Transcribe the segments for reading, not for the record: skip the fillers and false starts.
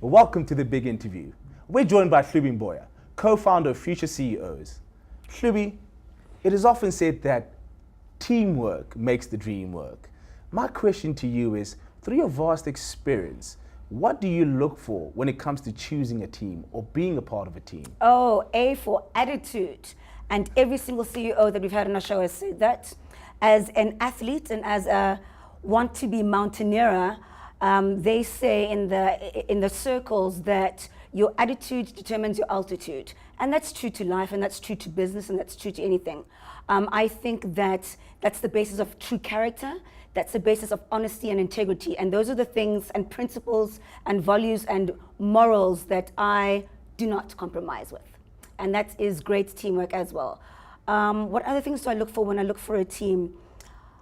Welcome to the big interview. We're joined by Hlubi Mboya, co-founder of Future CEOs. Hlubi, it is often said that teamwork makes the dream work. My question to you is, through your vast experience, what do you look for when it comes to choosing a team or being a part of a team? Oh, A for attitude. And every single CEO that we've had on our show has said that. As an athlete and as a want-to-be mountaineer, they say in the circles that your attitude determines your altitude. And that's true to life, and that's true to business, and that's true to anything. I think that that's the basis of true character. That's the basis of honesty and integrity. And those are the things and principles and values and morals that I do not compromise with. And that is great teamwork as well. What other things do I look for when I look for a team?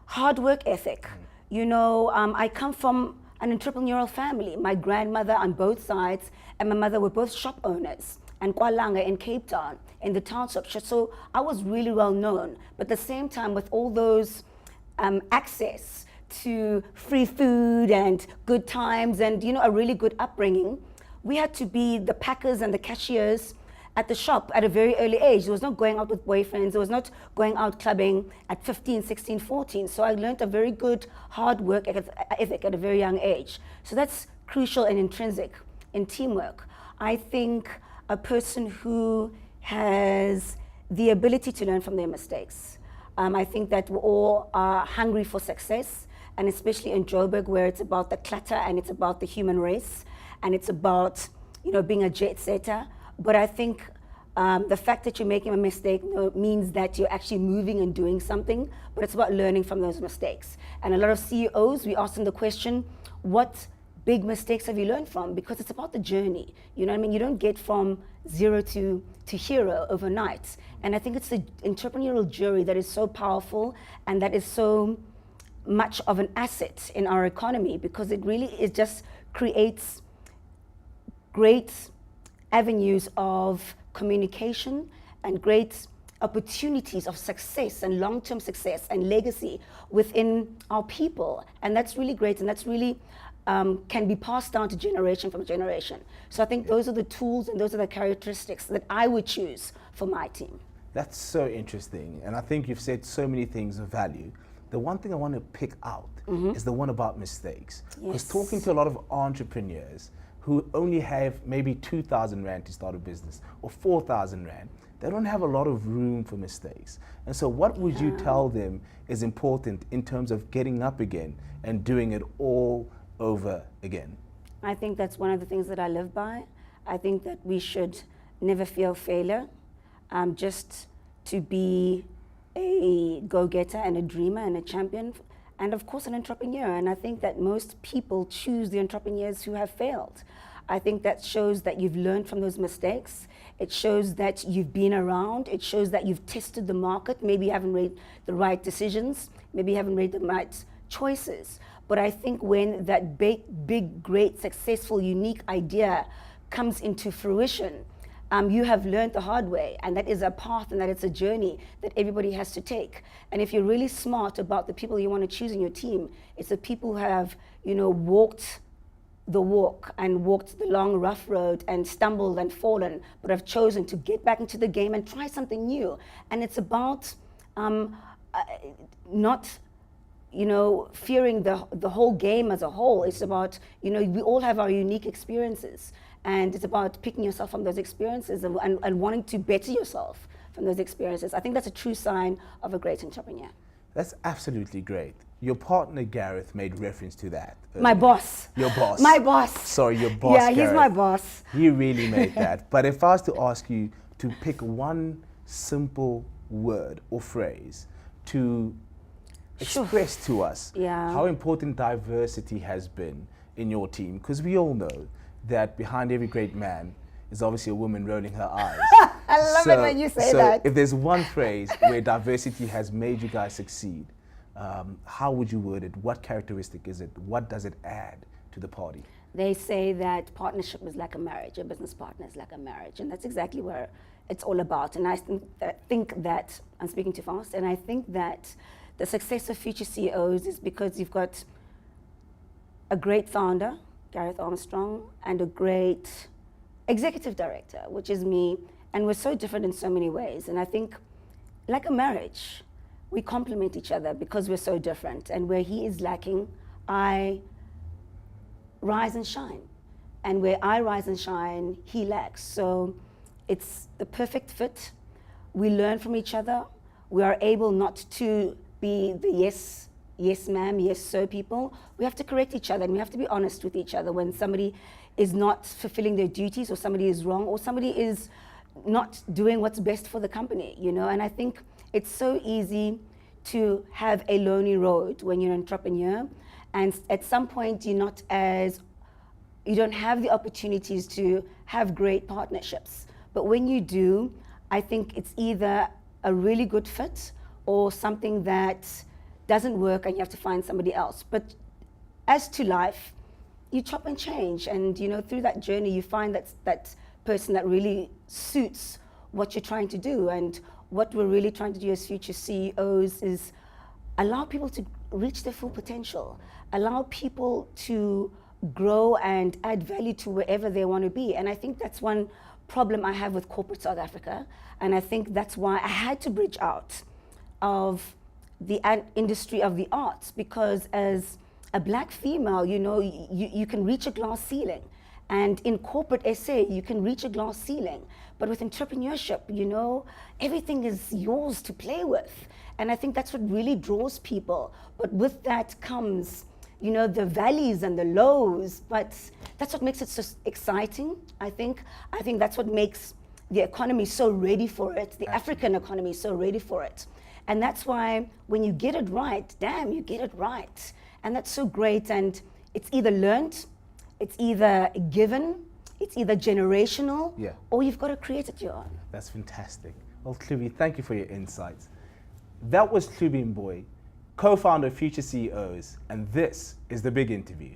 Hard work ethic. You know, I come from an entrepreneurial family. My grandmother on both sides and my mother were both shop owners, and Kwalanga in Cape Town, in the township. So I was really well known. But at the same time, with all those access to free food and good times and, you know, a really good upbringing, we had to be the packers and the cashiers at the shop at a very early age. There was not going out with boyfriends. There was not going out clubbing at 15, 16, 14. So I learned a very good hard work ethic at a very young age. So that's crucial and intrinsic in teamwork. I think a person who has the ability to learn from their mistakes. I think that we all are hungry for success, and especially in Joburg, where it's about the clutter and it's about the human race, and it's about, you know, being a jet setter. But I think the fact that you're making a mistake means that you're actually moving and doing something, but it's about learning from those mistakes. And a lot of CEOs, we ask them the question, what big mistakes have you learned from? Because it's about the journey. You know what I mean? You don't get from zero to hero overnight. And I think it's the entrepreneurial journey that is so powerful and that is so much of an asset in our economy, because it just creates great avenues of communication and great opportunities of success and long-term success and legacy within our people. And that's really great, and that's really can be passed down to generation from generation. So I think those are the tools and those are the characteristics that I would choose for my team. That's so interesting, and I think you've said so many things of value. The one thing I want to pick out is the one about mistakes. Because talking to a lot of entrepreneurs who only have maybe 2,000 Rand to start a business or 4,000 Rand, they don't have a lot of room for mistakes. And so what would you tell them is important in terms of getting up again and doing it all over again? I think that's one of the things that I live by. I think that we should never feel failure, just to be a go-getter and a dreamer and a champion, and of course an entrepreneur. And I think that most people choose the entrepreneurs who have failed. I think that shows that you've learned from those mistakes. It shows that you've been around. It shows that you've tested the market. Maybe you haven't made the right decisions. Maybe you haven't made the right choices. But I think when that big, great, successful, unique idea comes into fruition, you have learned the hard way, and that is a path and that it's a journey that everybody has to take. And if you're really smart about the people you want to choose in your team, it's the people who have, you know, walked the walk and walked the long, rough road and stumbled and fallen, but have chosen to get back into the game and try something new. And it's about not, you know, fearing the whole game as a whole. It's about, you know, we all have our unique experiences. And it's about picking yourself from those experiences and wanting to better yourself from those experiences. I think that's a true sign of a great entrepreneur. That's absolutely great. Your partner Gareth made reference to that. My boss. Your boss. My boss. Sorry, your boss. Yeah, he's Gareth. my boss. He really made that. But if I was to ask you to pick one simple word or phrase to express to us how important diversity has been in your team, because we all know that behind every great man is obviously a woman rolling her eyes. I love it when you say that. If there's one phrase where diversity has made you guys succeed, how would you word it? What characteristic is it? What does it add to the party? They say that partnership is like a marriage, a business partner is like a marriage, and that's exactly where it's all about. And I think that, I'm speaking too fast, and I think that the success of Future CEOs is because you've got a great founder, Gareth Armstrong, and a great executive director, which is me. And we're so different in so many ways. And I think, like a marriage, we complement each other because we're so different. And where he is lacking, I rise and shine. And where I rise and shine, he lacks. So it's the perfect fit. We learn from each other. We are able not to be the yes ma'am, yes sir people. We have to correct each other, and we have to be honest with each other when somebody is not fulfilling their duties, or somebody is wrong, or somebody is not doing what's best for the company, you know. And I think it's so easy to have a lonely road when you're an entrepreneur, and at some point you don't have the opportunities to have great partnerships. But when you do, I think it's either a really good fit or something that doesn't work and you have to find somebody else. But as to life, you chop and change, and you know, through that journey you find that person that really suits what you're trying to do. And what we're really trying to do as future CEOs is allow people to reach their full potential, allow people to grow and add value to wherever they want to be. And I think that's one problem I have with corporate South Africa, and I think that's why I had to bridge out of the industry of the arts, because as a black female, you know, you can reach a glass ceiling. And in corporate SA, you can reach a glass ceiling. But with entrepreneurship, you know, everything is yours to play with. And I think that's what really draws people. But with that comes, you know, the valleys and the lows. But that's what makes it so exciting, I think. I think that's what makes the economy so ready for it, the African economy so ready for it. And that's why when you get it right, damn, you get it right. And that's so great. And it's either learned, it's either given, it's either generational, or you've got to create it your own. That's fantastic. Well, Hlubi, thank you for your insights. That was Hlubi Mboya, co-founder of Future CEOs, and this is The Big Interview.